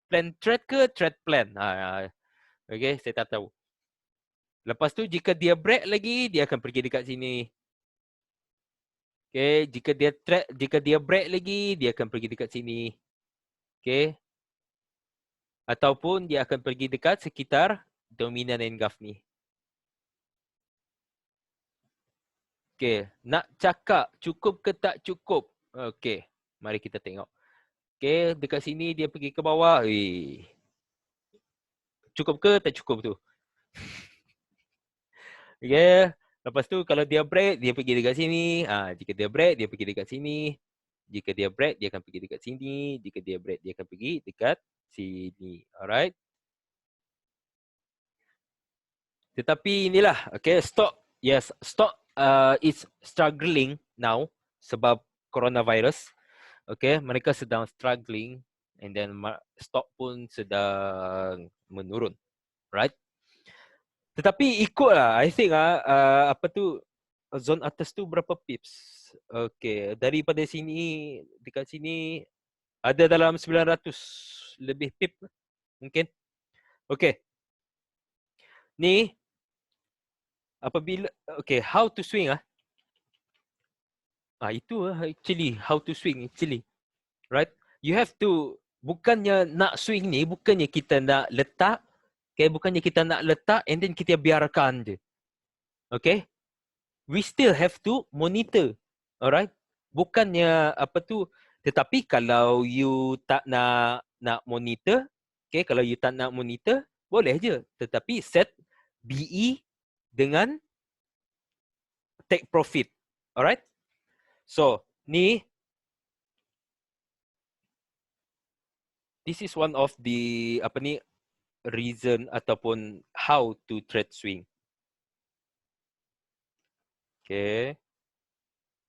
Plan trade ke trade plan. Okay. Saya tak tahu. Lepas tu jika dia break lagi, dia akan pergi dekat sini. Okay, jika dia break lagi, dia akan pergi dekat sini. Okay. Ataupun dia akan pergi dekat sekitar dominant engulf ni. Okay, nak cakap cukup ke tak cukup? Okay, mari kita tengok. Okay, dekat sini dia pergi ke bawah. Cukup ke tak cukup tu? Okay. Lepas tu kalau dia break, dia pergi dekat sini. Jika dia break, dia pergi dekat sini. Jika dia break, dia akan pergi dekat sini. Jika dia break, dia akan pergi dekat sini. Alright. Tetapi inilah. Okay, stock. Yes, stock is struggling now sebab coronavirus. Okay, mereka sedang struggling. And then stock pun sedang menurun. Right. Tetapi ikutlah, I think zone atas tu berapa pips? Okay, daripada sini, dekat sini ada dalam 900 lebih pip mungkin. Okay. Ni apabila, okay, how to swing Itu actually how to swing actually. Right? You have to, bukannya nak swing ni, bukannya kita nak letak, okay, bukannya kita nak letak and then kita biarkan je. Okay? We still have to monitor. Alright? Bukannya apa tu, tetapi kalau you tak nak monitor, okay, kalau you tak nak monitor, boleh je. Tetapi set BE dengan take profit. Alright? So, ni this is one of the reason ataupun how to trade swing. Okay.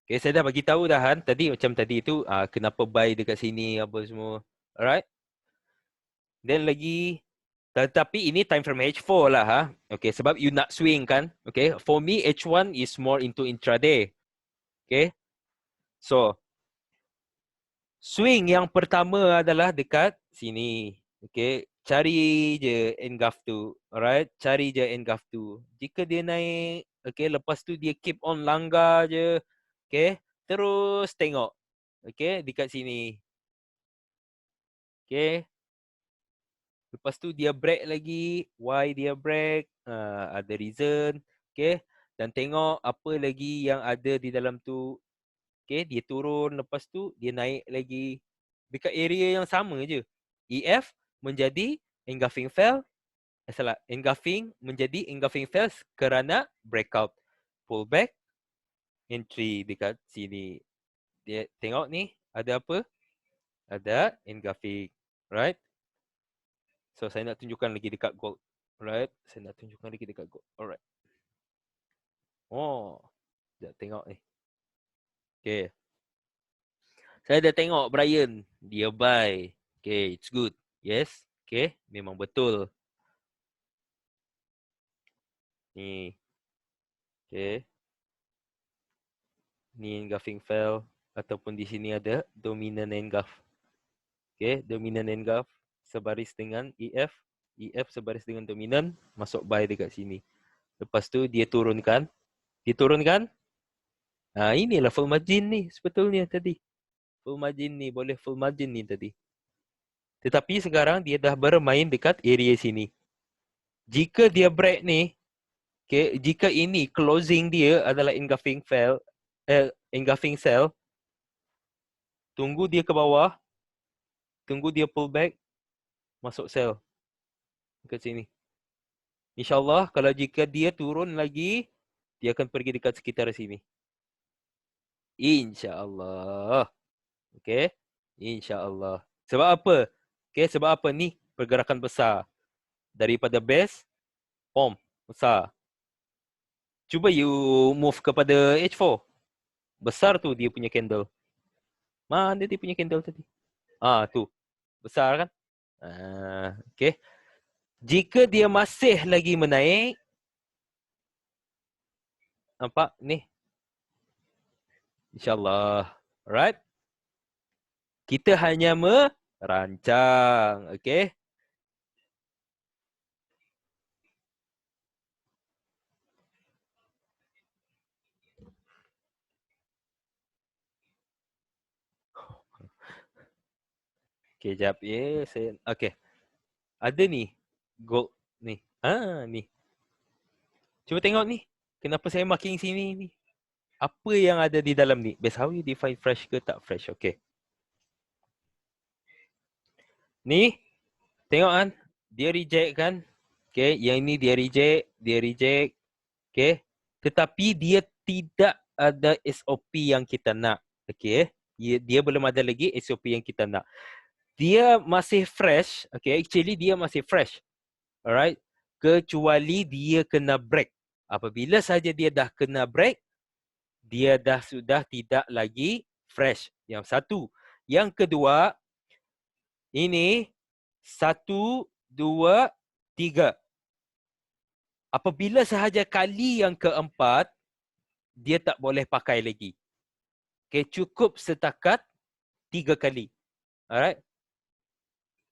Okay, saya dah bagi tahu dah kan tadi, macam tadi tu kenapa buy dekat sini apa semua. Alright. Then lagi, tetapi ini time frame H4 lah ha. Okay, sebab you nak swing kan. Okay, for me H1 is more into intraday. Okay. So, swing yang pertama adalah dekat sini. Okay. Cari je engulf tu. Alright. Cari je engulf tu. Jika dia naik. Okay. Lepas tu dia keep on langgar je. Okay. Terus tengok. Okay. Dekat sini. Okay. Lepas tu dia break lagi. Why dia break? Ada reason. Okay. Dan tengok apa lagi yang ada di dalam tu. Okay, dia turun, lepas tu dia naik lagi dekat area yang sama je. EF menjadi engulfing fail. Engulfing menjadi engulfing fail kerana breakout. Pullback, entry dekat sini. Dia tengok ni, ada apa? Ada engulfing, right? So saya nak tunjukkan lagi dekat gold. Alright, saya nak tunjukkan lagi dekat gold. Alright. Oh, sekejap tengok ni. Okay. Saya dah tengok Brian. Dia buy. Okay, it's good. Yes. Okay, memang betul. Ni. Okay. Ni engulfing fail. Ataupun di sini ada dominant engulf. Okay, dominant engulf sebaris dengan EF. EF sebaris dengan dominant. Masuk buy dekat sini. Lepas tu dia turunkan. Diturunkan. Inilah full margin ni sebetulnya tadi. Full margin ni, boleh full margin ni tadi. Tetapi sekarang dia dah bermain dekat area sini. Jika dia break ni, okay, jika ini closing dia adalah engulfing fail, engulfing sell, tunggu dia ke bawah, tunggu dia pull back, masuk sell dekat sini. InsyaAllah kalau jika dia turun lagi, dia akan pergi dekat sekitar sini. InsyaAllah. Okay. InsyaAllah. Sebab apa? Okay, sebab apa ni? Pergerakan besar. Daripada base, besar. Cuba you move kepada H4. Besar tu dia punya candle. Mana dia punya candle tadi? Tu. Besar kan? Okay. Jika dia masih lagi menaik, nampak ni? InsyaAllah. Alright. Kita hanya merancang. Okay. Okay, jap. Okay. Ada ni. Gold ni. Ni. Cuba tengok ni. Kenapa saya marking sini ni? Apa yang ada di dalam ni? Best how you define fresh ke tak fresh? Okay. Ni. Tengok kan. Dia reject kan. Okay. Yang ni dia reject. Dia reject. Okay. Tetapi dia tidak ada SOP yang kita nak. Okay. Dia belum ada lagi SOP yang kita nak. Dia masih fresh. Okay. Actually dia masih fresh. Alright. Kecuali dia kena break. Apabila saja dia dah kena break, dia dah sudah tidak lagi fresh. Yang satu. Yang kedua, ini 1, 2, 3. Apabila sahaja kali yang keempat, dia tak boleh pakai lagi. Okay, cukup setakat 3 kali. Alright.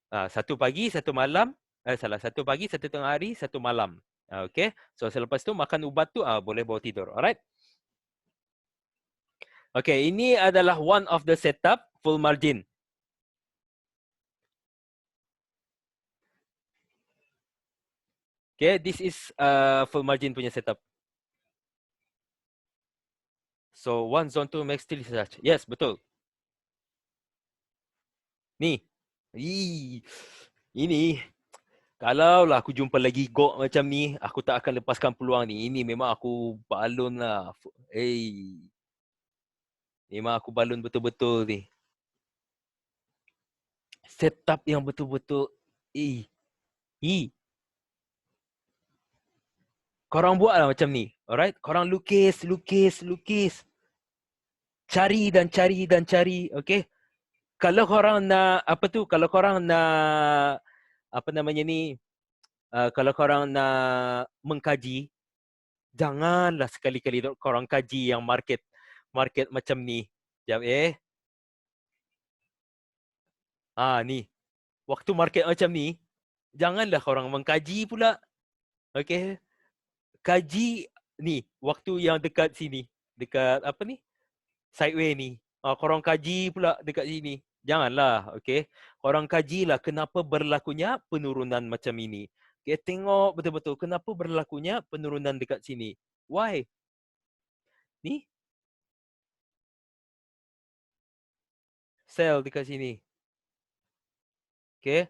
1 pagi, 1 malam. 1 pagi, 1 tengah hari, 1 malam. Okay. So selepas tu makan ubat tu boleh bawa tidur. Alright. Okay, ini adalah one of the setup full margin. Okay, this is full margin punya setup. So, 1 zone 2 max still such. Yes, betul. Ni. Ini. Kalaulah aku jumpa lagi gok macam ni, aku tak akan lepaskan peluang ni. Ini memang aku balon lah. Memang aku balon betul-betul ni. Setup yang betul-betul. Korang buatlah macam ni. Alright? Korang lukis. Cari dan cari. Okay? Kalau korang nak, kalau korang nak, kalau korang nak mengkaji, janganlah sekali-kali korang kaji yang market macam ni. Sekejap ni. Waktu market macam ni, janganlah korang mengkaji pula. Okay? Kaji ni, waktu yang dekat sini. Dekat sideway ni. Korang kaji pula dekat sini. Janganlah, okay? Korang kajilah kenapa berlakunya penurunan macam ini. Okay, tengok betul-betul kenapa berlakunya penurunan dekat sini. Why? Ni. Sell dekat sini. Okay?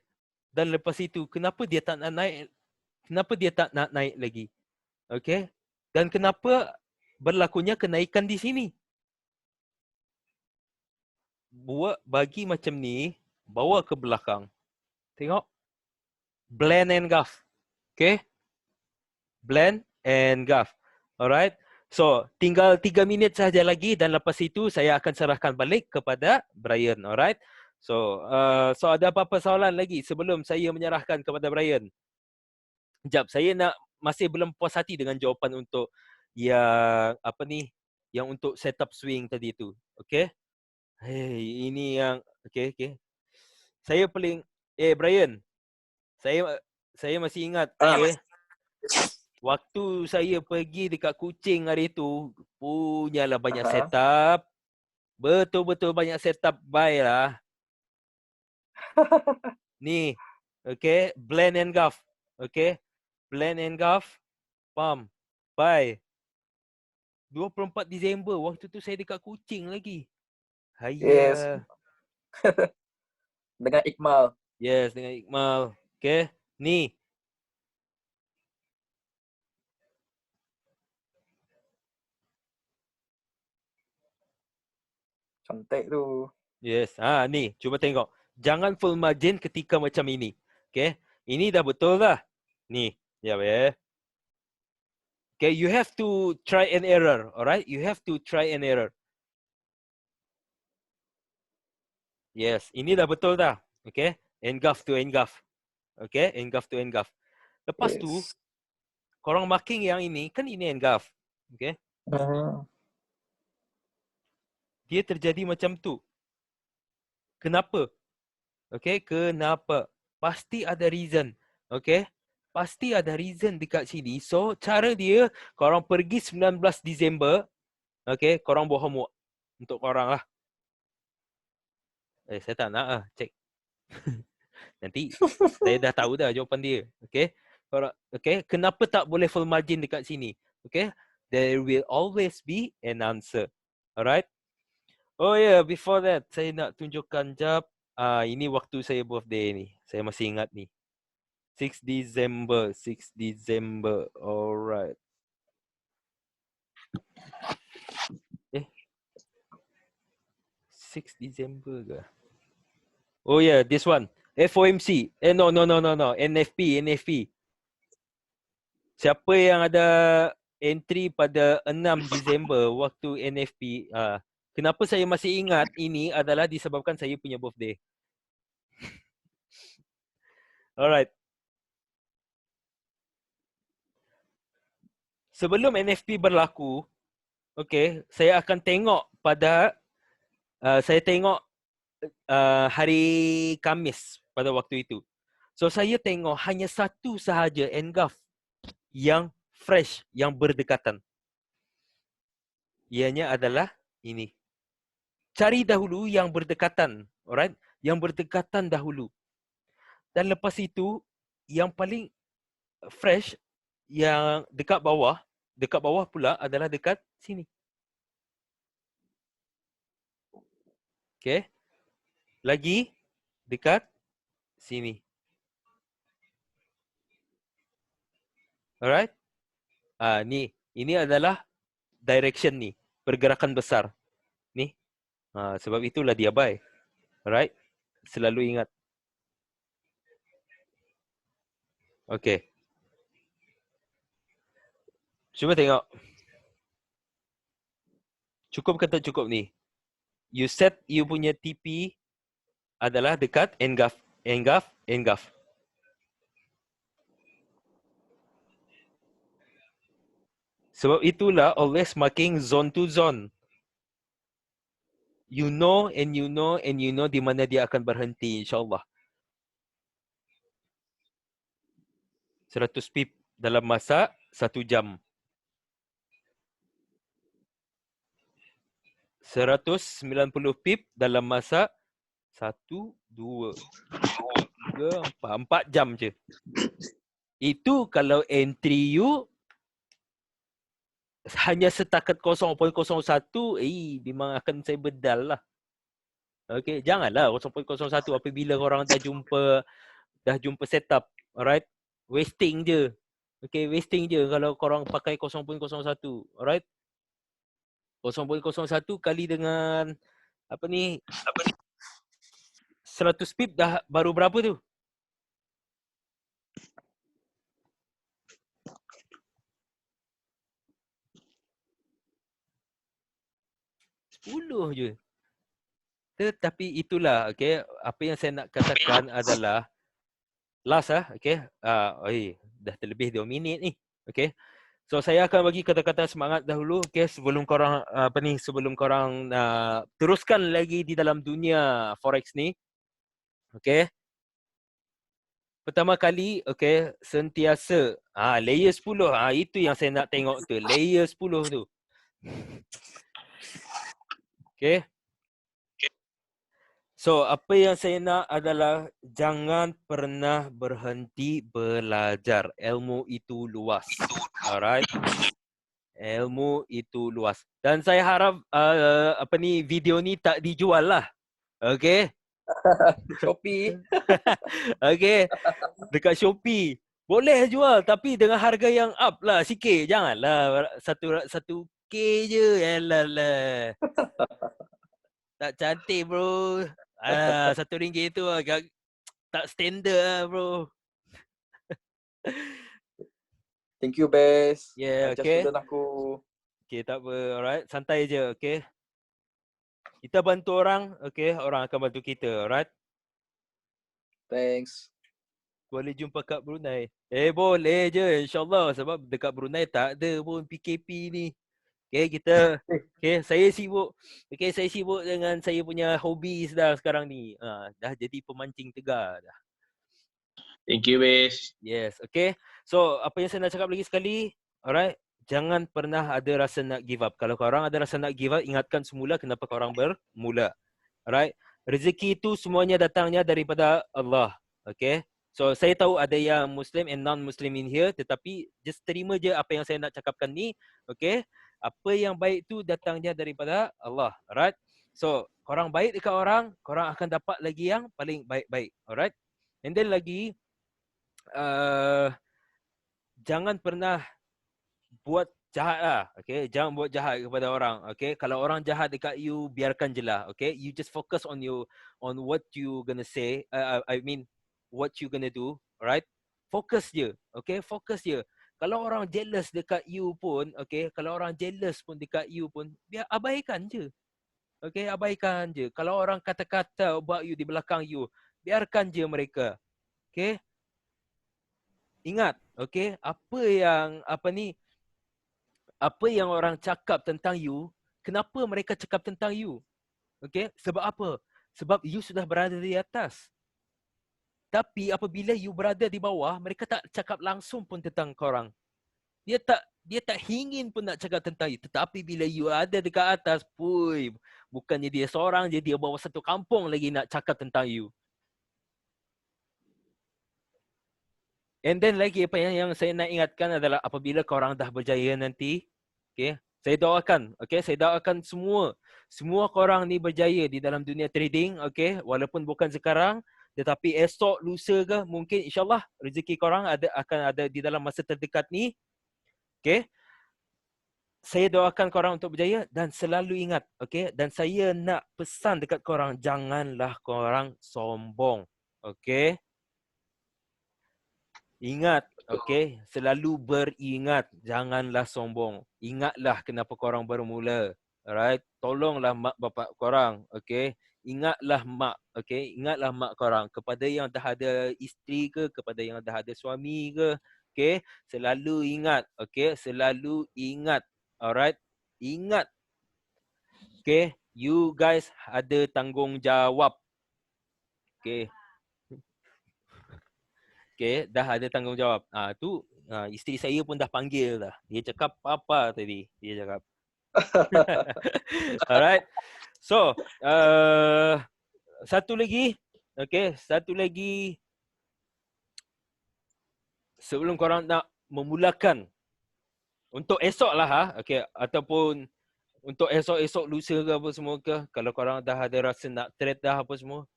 Dan lepas itu, kenapa dia tak nak naik? Kenapa dia tak nak naik lagi? Okay? Dan kenapa berlakunya kenaikan di sini? Buat bagi macam ni, bawa ke belakang. Tengok. Blend and gaff. Okay? Blend and gaff. Alright? So, tinggal 3 minit sahaja lagi dan lepas itu saya akan serahkan balik kepada Brian. Alright? So, ada apa-apa soalan lagi sebelum saya menyerahkan kepada Brian? Sekejap, saya masih belum puas hati dengan jawapan untuk yang yang untuk setup swing tadi tu. Okay? Hey, ini yang okay. Saya paling Brian. Saya masih ingat waktu saya pergi dekat Kuching hari tu, punyalah banyak setup. Betul-betul banyak setup buy lah. Ni. Okay, blend and gaff. Okay. Blend and gaff. Pump. Buy. 24 Disember waktu tu saya dekat Kuching lagi. Yes. Dengan Iqmal. Yes, dengan Iqmal. Okay. Ni. Cantik tu. Yes. Ni. Cuba tengok. Jangan full margin ketika macam ini. Okay. Ini dah betul dah. Ni. Ya, Okay. You have to try and error. Alright. You have to try and error. Yes. Ini dah betul dah. Okay. Engulf to engulf. Okay. Engulf to engulf. Lepas tu, korang marking yang ini, kan ini engulf. Okay. Dia terjadi macam tu. Kenapa? Okay. Kenapa? Pasti ada reason. Okay. Pasti ada reason dekat sini. So, cara dia, korang pergi 19 Disember. Okay. Korang buat homework. Untuk korang lah. Saya tak nak lah. Cek. Nanti saya dah tahu dah jawapan dia. Okay. Okay. Kenapa tak boleh full margin dekat sini? Okay. There will always be an answer. Alright. Oh yeah. Before that, saya nak tunjukkan jap. Ini waktu saya birthday ni. Saya masih ingat ni. 6 December. Alright. 6 December ke? Oh yeah, this one. FOMC. No. NFP. Siapa yang ada entry pada 6 Disember waktu NFP? Kenapa saya masih ingat ini adalah disebabkan saya punya birthday. Alright. Sebelum NFP berlaku, okay, saya akan tengok pada hari Khamis pada waktu itu. So saya tengok hanya satu sahaja engulf yang fresh, yang berdekatan. Ianya adalah ini. cari dahulu yang berdekatan. Alright? Yang berdekatan dahulu. Dan lepas itu, yang paling fresh, yang dekat bawah pula adalah dekat sini. Okay. Lagi dekat sini. Alright? Ni. Ini adalah direction ni. Pergerakan besar. Ni. Sebab itulah dia buy. Alright? Selalu ingat. Okay. Cuba tengok. Cukup ke tak cukup ni? You set you punya TP adalah dekat engulf. Sebab itulah always marking zone to zone. You know di mana dia akan berhenti, insyaAllah. 100 pip dalam masa 1 jam. 190 pip dalam masa 1, 2, 3, 4 jam je. Itu kalau entry you hanya setakat 0.01, memang akan saya bedal lah. Okay, janganlah 0.01 apabila korang dah jumpa setup. Alright? Wasting je. Okay, wasting je kalau korang pakai 0.01. Alright? 0.01 kali dengan 100 pip dah baru berapa tu? 10 je. Tetapi itulah, okay, apa yang saya nak katakan adalah last okay. Dah terlebih 2 minit ni. Okay. So saya akan bagi kata-kata semangat dahulu, okay, sebelum korang teruskan lagi di dalam dunia forex ni. Okay. Pertama kali, okay, sentiasa layer 10. Itu yang saya nak tengok tu, layer 10 tu. Okay. So, apa yang saya nak adalah jangan pernah berhenti belajar. Ilmu itu luas. Alright. Ilmu itu luas. Dan saya harap video ni tak dijual lah. Okay. Shopee. Okay. Dekat Shopee. Boleh jual tapi dengan harga yang up lah sikit. Janganlah 1K je. Yalah. Tak cantik bro. RM1 tu agak tak standard lah bro. Thank you, Bes. Yeah, Ajar okay. student aku. Okay, tak apa. Alright, santai je, okay. Kita bantu orang, okay. Orang akan bantu kita, alright. Thanks. Boleh jumpa kat Brunei. Boleh je, insyaAllah. Sebab dekat Brunei tak ada pun PKP ni. Okay, saya sibuk. Okay, saya sibuk dengan saya punya hobi dah sekarang ni. Dah jadi pemancing tegar dah. Thank you, Bes. Yes, okay. So, apa yang saya nak cakap lagi sekali, alright, jangan pernah ada rasa nak give up. Kalau korang ada rasa nak give up, ingatkan semula kenapa korang bermula. Alright, rezeki itu semuanya datangnya daripada Allah. Okay. So, saya tahu ada yang Muslim and non-Muslim in here, tetapi just terima je apa yang saya nak cakapkan ni. Okay. Apa yang baik tu datangnya daripada Allah. Alright. So, korang baik dekat orang, korang akan dapat lagi yang paling baik-baik. Alright. And then lagi, jangan pernah buat jahat lah. Okay. Jangan buat jahat kepada orang. Okay. Kalau orang jahat dekat you, biarkan je lah. Okay. You just focus on what you gonna say. What you gonna do. Alright. Fokus je. Okay. Fokus je. Kalau orang jealous dekat you pun, okay, kalau orang jealous pun dekat you pun, biar abaikan je. Okay, abaikan je. Kalau orang kata-kata about you di belakang you, biarkan je mereka. Okay. Ingat, okay, apa yang orang cakap tentang you, kenapa mereka cakap tentang you? Okay, sebab apa? Sebab you sudah berada di atas. Tapi apabila you berada di bawah, mereka tak cakap langsung pun tentang korang. Dia tak ingin pun nak cakap tentang you. Tetapi bila you ada dekat atas, Bukannya dia seorang je, dia bawa satu kampung lagi nak cakap tentang you. And then lagi apa yang saya nak ingatkan adalah apabila korang dah berjaya nanti, okay, saya doakan, okay, saya doakan semua korang ni berjaya di dalam dunia trading, okay, walaupun bukan sekarang, tetapi esok, lusa ke, mungkin insyaAllah rezeki korang akan ada di dalam masa terdekat ni, okay. Saya doakan korang untuk berjaya dan selalu ingat, okay, dan saya nak pesan dekat korang, janganlah korang sombong, okay. Ingat, okay, selalu beringat, janganlah sombong. Ingatlah kenapa korang baru mula, alright. Tolonglah mak bapak korang, okay. Ingatlah mak, okay, ingatlah mak korang. Kepada yang dah ada isteri ke, kepada yang dah ada suami ke, okay, selalu ingat, okay, selalu ingat, alright. Ingat, okay, you guys ada tanggungjawab, okay. Okay, dah ada tanggungjawab. Isteri saya pun dah panggil dah. Dia cakap apa tadi? Dia cakap. Alright. So, satu lagi. Okay, satu lagi. Sebelum korang nak memulakan. Untuk esok lah, okay, ataupun untuk esok-esok lusa ke apa semua ke. Kalau korang dah ada rasa nak trade dah apa semua.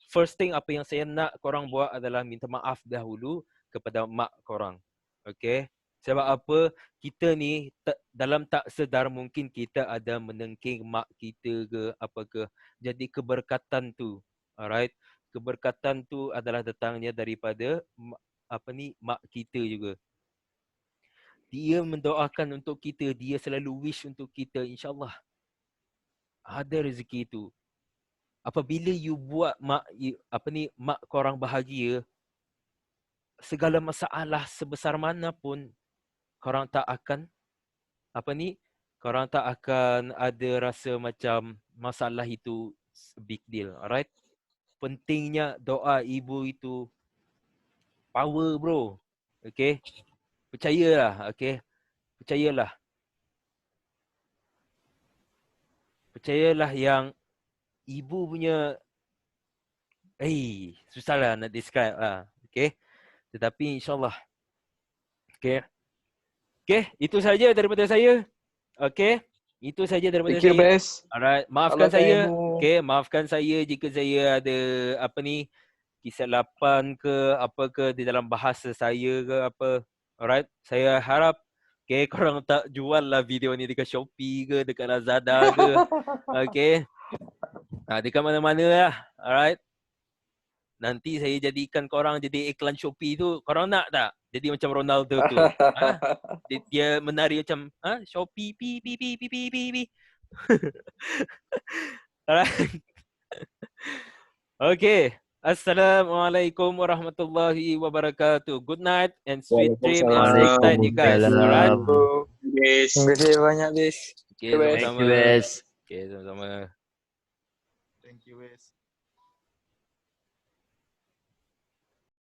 First thing apa yang saya nak korang buat adalah minta maaf dahulu kepada mak korang. Okay. Sebab apa? Kita ni dalam tak sedar mungkin kita ada menengking mak kita ke apa ke. Jadi keberkatan tu, alright. Keberkatan tu adalah datangnya daripada mak kita juga. Dia mendoakan untuk kita, dia selalu wish untuk kita, insya-Allah ada rezeki tu. Apabila you buat mak korang bahagia, segala masalah sebesar mana pun korang tak akan korang tak akan ada rasa macam masalah itu big deal, alright. Pentingnya doa ibu itu power, bro. Okay, percayalah, okay, percayalah yang ibu punya, susahlah nak describe lah. Okay. Tetapi insyaAllah. Okay. Okay. Itu saja daripada saya. Okay. Itu saja daripada Thank you, saya. best. Alright. Maafkan saya. Okay. Maafkan saya jika saya ada kesilapan ke apa ke di dalam bahasa saya ke apa. Alright. Saya harap korang tak jual lah video ni dekat Shopee ke, dekat Lazada ke. Okay. Dekat mana-mana lah. Alright. Nanti saya jadikan korang jadi iklan Shopee tu. Korang nak tak? Jadi macam Ronaldo tu. Dia menari macam Shopee pi pi pi pi pi pi. Alright. Okay. Assalamualaikum warahmatullahi wabarakatuh. Good night and sweet dream and safe night you guys. Alright. Terima kasih banyak, best. Okay, sama-sama. Okay, sama-sama. Thank you, Wes.